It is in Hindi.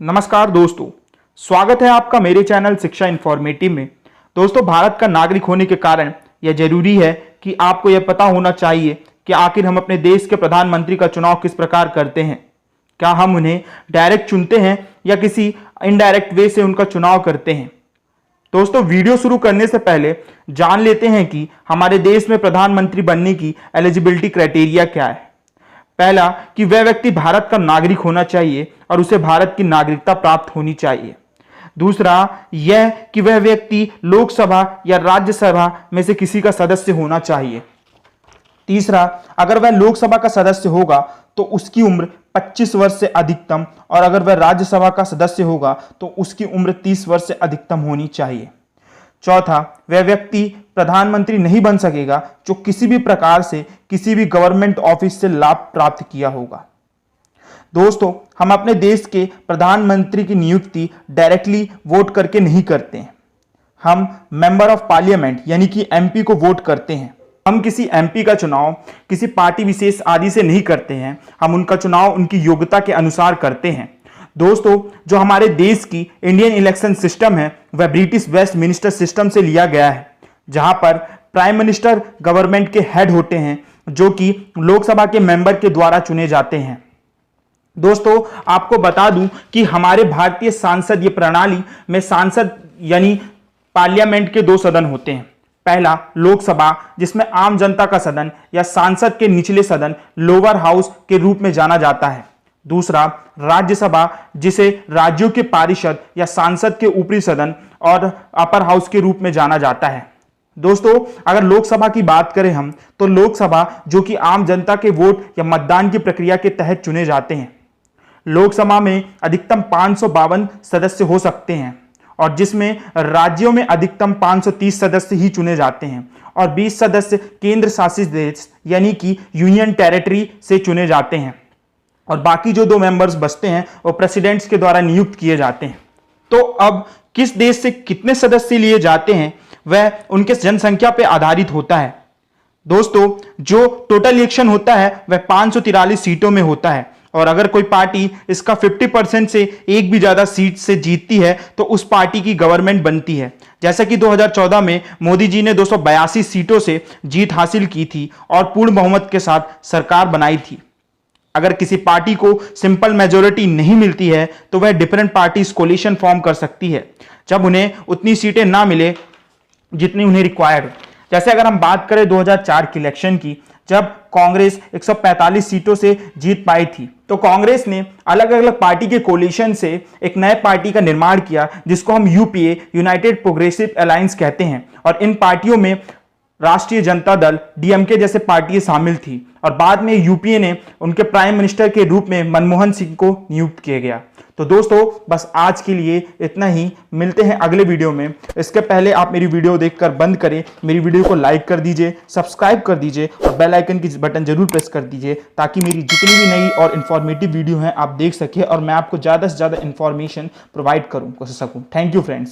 नमस्कार दोस्तों, स्वागत है आपका मेरे चैनल शिक्षा इन्फॉर्मेटिव में। दोस्तों, भारत का नागरिक होने के कारण यह जरूरी है कि आपको यह पता होना चाहिए कि आखिर हम अपने देश के प्रधानमंत्री का चुनाव किस प्रकार करते हैं। क्या हम उन्हें डायरेक्ट चुनते हैं या किसी इनडायरेक्ट वे से उनका चुनाव करते हैं। दोस्तों, वीडियो शुरू करने से पहले जान लेते हैं कि हमारे देश में प्रधानमंत्री बनने की एलिजिबिलिटी क्राइटेरिया क्या है। पहला, कि वह व्यक्ति भारत का नागरिक होना चाहिए और उसे भारत की नागरिकता प्राप्त होनी चाहिए। दूसरा, यह कि वह व्यक्ति लोकसभा या राज्यसभा में से किसी का सदस्य होना चाहिए। तीसरा, अगर वह लोकसभा का सदस्य होगा तो उसकी उम्र 25 वर्ष से अधिकतम, और अगर वह राज्यसभा का सदस्य होगा तो उसकी उम्र 30 वर्ष से अधिकतम होनी चाहिए। चौथा, वह व्यक्ति प्रधानमंत्री नहीं बन सकेगा जो किसी भी प्रकार से किसी भी गवर्नमेंट ऑफिस से लाभ प्राप्त किया होगा। दोस्तों, हम अपने देश के प्रधानमंत्री की नियुक्ति डायरेक्टली वोट करके नहीं करते हैं। हम मेंबर ऑफ पार्लियामेंट यानी कि एमपी को वोट करते हैं। हम किसी एमपी का चुनाव किसी पार्टी विशेष आदि से नहीं करते हैं। हम उनका चुनाव उनकी योग्यता के अनुसार करते हैं। दोस्तों, जो हमारे देश की इंडियन इलेक्शन सिस्टम है वह ब्रिटिश वेस्टमिनिस्टर सिस्टम से लिया गया है, जहां पर प्राइम मिनिस्टर गवर्नमेंट के हेड होते हैं जो कि लोकसभा के मेंबर के द्वारा चुने जाते हैं। दोस्तों, आपको बता दूं कि हमारे भारतीय सांसदीय प्रणाली में सांसद यानी पार्लियामेंट के दो सदन होते हैं। पहला, लोकसभा, जिसमें आम जनता का सदन या सांसद के निचले सदन लोअर हाउस के रूप में जाना जाता है। दूसरा, राज्यसभा, जिसे राज्यों के पारिषद या सांसद के ऊपरी सदन और अपर हाउस के रूप में जाना जाता है। दोस्तों, अगर लोकसभा की बात करें हम, तो लोकसभा जो कि आम जनता के वोट या मतदान की प्रक्रिया के तहत चुने जाते हैं। लोकसभा में अधिकतम 552 सदस्य हो सकते हैं, और जिसमें राज्यों में अधिकतम 530 सदस्य ही चुने जाते हैं, और 20 सदस्य केंद्र शासित देश यानी कि यूनियन टेरिटरी से चुने जाते हैं, और बाकी जो दो मेंबर्स बचते हैं वो प्रेसिडेंट्स के द्वारा नियुक्त किए जाते हैं। तो अब किस देश से कितने सदस्य लिए जाते हैं वह उनके जनसंख्या पर आधारित होता है। दोस्तों, जो टोटल इलेक्शन होता है वह 543 सीटों में होता है, और अगर कोई पार्टी इसका 50% से एक भी ज्यादा सीट से जीतती है तो उस पार्टी की गवर्नमेंट बनती है। जैसा कि 2014 में मोदी जी ने 282 सीटों से जीत हासिल की थी और पूर्ण बहुमत के साथ सरकार बनाई थी। अगर किसी पार्टी को सिंपल मेजोरिटी नहीं मिलती है तो वह डिफरेंट पार्टीज कोलिशन फॉर्म कर सकती है जब उन्हें उतनी सीटें ना मिले जितनी उन्हें रिक्वायर्ड। जैसे अगर हम बात करें 2004 की इलेक्शन की, जब कांग्रेस 145 सीटों से जीत पाई थी, तो कांग्रेस ने अलग अलग पार्टी के कोलिशन से एक नए पार्टी का निर्माण किया जिसको हम यूपीए यूनाइटेड प्रोग्रेसिव अलायंस कहते हैं। और इन पार्टियों में राष्ट्रीय जनता दल डीएमके जैसे पार्टियां शामिल थी, और बाद में यूपीए ने उनके प्राइम मिनिस्टर के रूप में मनमोहन सिंह को नियुक्त किया गया। तो दोस्तों, बस आज के लिए इतना ही। मिलते हैं अगले वीडियो में। इसके पहले आप मेरी वीडियो देखकर बंद करें, मेरी वीडियो को लाइक कर दीजिए, सब्सक्राइब कर दीजिए और बेल आइकन की बटन जरूर प्रेस कर दीजिए ताकि मेरी जितनी भी नई और इन्फॉर्मेटिव वीडियो हैं आप देख सकें और मैं आपको ज़्यादा से ज़्यादा इन्फॉर्मेशन प्रोवाइड करूँ सकूँ। Thank you friends.